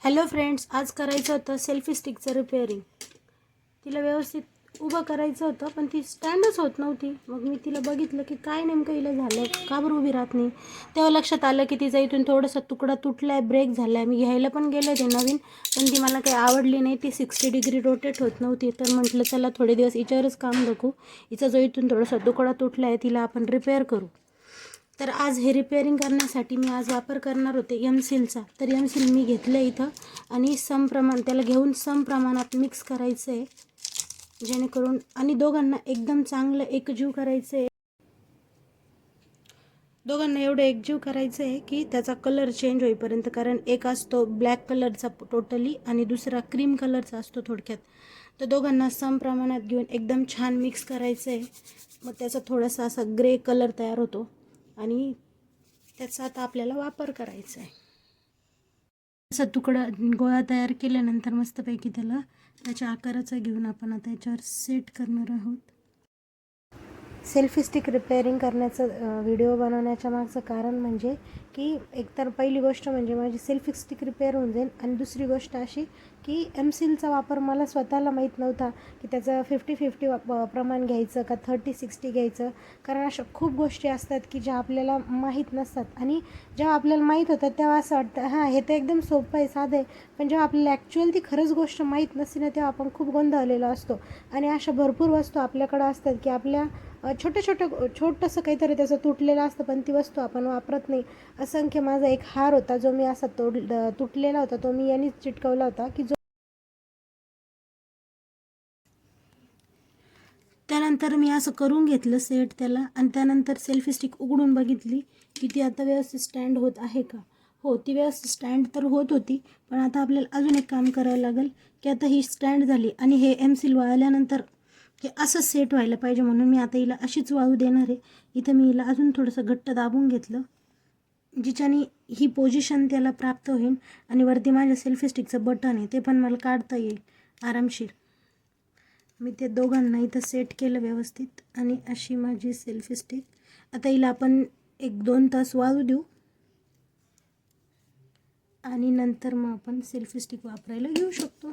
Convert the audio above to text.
Hello friends, आज करायचं होतं सेल्फी स्टिकचं रिपेअरिंग. तिला व्यवस्थित उभं करायचं होतं, पण ती स्टँडच होत नव्हती. मग मी तिला बघितलं की काय नेमकं हिला झालं, का बरं उभी राहत नाही. तेव्हा लक्षात आलं की तिचा इथून थोडासा तुकडा तुटला आहे, ब्रेक झाला आहे. मी घ्यायला पण गेले ते नवीन, पण ती मला काही आवडली नाही. ती 60 डिग्री रोटेट होत नव्हती. तर म्हटलं चला थोडे दिवस हिच्यावरच काम बघू. हिचा जो इथून थोडासा तुकडा तुटला आहे तिला आपण रिपेअर करू. तर आज हे रिपेअरिंग करण्यासाठी मी आज वापर करणार होते एमसीलचा. तर एमसील मी घेतलं इथं आणि त्याला घेऊन सम प्रमाणात मिक्स करायचं आहे, जेणेकरून आणि दोघांना एकदम चांगलं एकजीव करायचं आहे. दोघांना एवढं एकजीव करायचं आहे की त्याचा कलर चेंज होईपर्यंत. कारण एक असतो ब्लॅक कलरचा टोटली आणि दुसरा क्रीम कलरचा असतो थोडक्यात. तर दोघांना सम प्रमाणात घेऊन एकदम छान मिक्स करायचं आहे. मग त्याचा थोडासा असा ग्रे कलर तयार होतो आणि त्याचा आता आपल्याला वापर करायचा आहे. असा तुकडा गोळा तयार केल्यानंतर मस्तपैकी त्याच्या आकाराचा घेऊन आपण आता याच्यावर सेट करणार आहोत. सेल्फी स्टिक रिपेअरिंग करण्याचं व्हिडिओ बनवण्याच्या मागचं कारण म्हणजे की एकतर पहिली गोष्ट म्हणजे माझी सेल्फी स्टिक रिपेअर होऊन जाईल, आणि दुसरी गोष्ट अशी की एमसीलचा वापर मला स्वतःला माहीत नव्हता की त्याचं 50-50 प्रमाण घ्यायचं का 30-60 घ्यायचं. कारण अशा खूप गोष्टी असतात की ज्या आपल्याला माहीत नसतात, आणि जेव्हा आपल्याला माहीत होतं तेव्हा असं वाटतं हां हे तर एकदम सोपं आहे, साधं आहे. पण जेव्हा आपल्याला ॲक्च्युअल ती खरंच गोष्ट माहीत नसते ना, तेव्हा आपण खूप गोंधळलेलो असतो. आणि अशा भरपूर वस्तू आपल्याकडं असतात की आपल्या छोटंसं काहीतरी त्याचं तुटलेलं असतं, पण ती वस्तू आपण वापरत नाही. असंख्य माझा एक हार होता जो मी असा तुटलेला होता, तो मी यांनीच चिटकवला होता की जो त्यानंतर मी असं करून घेतलं सेट त्याला, आणि त्यानंतर सेल्फी स्टिक उघडून बघितली की ती आता व्यवस्थित स्टँड होत आहे का. हो, ती व्यवस्थित स्टँड तर होत होती, पण आता आपल्याला अजून एक काम करावं लागेल की आता ही स्टँड झाली आणि हे एमसील वाळल्यानंतर हे असं सेट व्हायला पाहिजे. म्हणून मी आता हिला अशीच वाळू देणार आहे. इथं मी हिला अजून थोडंसं घट्ट दाबून घेतलं, जिच्याने ही पोझिशन त्याला प्राप्त होईल. आणि वरती माझ्या सेल्फी स्टिकचं बटन आहे, ते पण मला काढता येईल आरामशीर. मी ते दोघांना इथं सेट केलं व्यवस्थित, आणि अशी माझी सेल्फी स्टिक. आता हिला आपण 1-2 तास वाळू देऊ, आणि नंतर मग आपण सेल्फी स्टिक वापरायला घेऊ शकतो.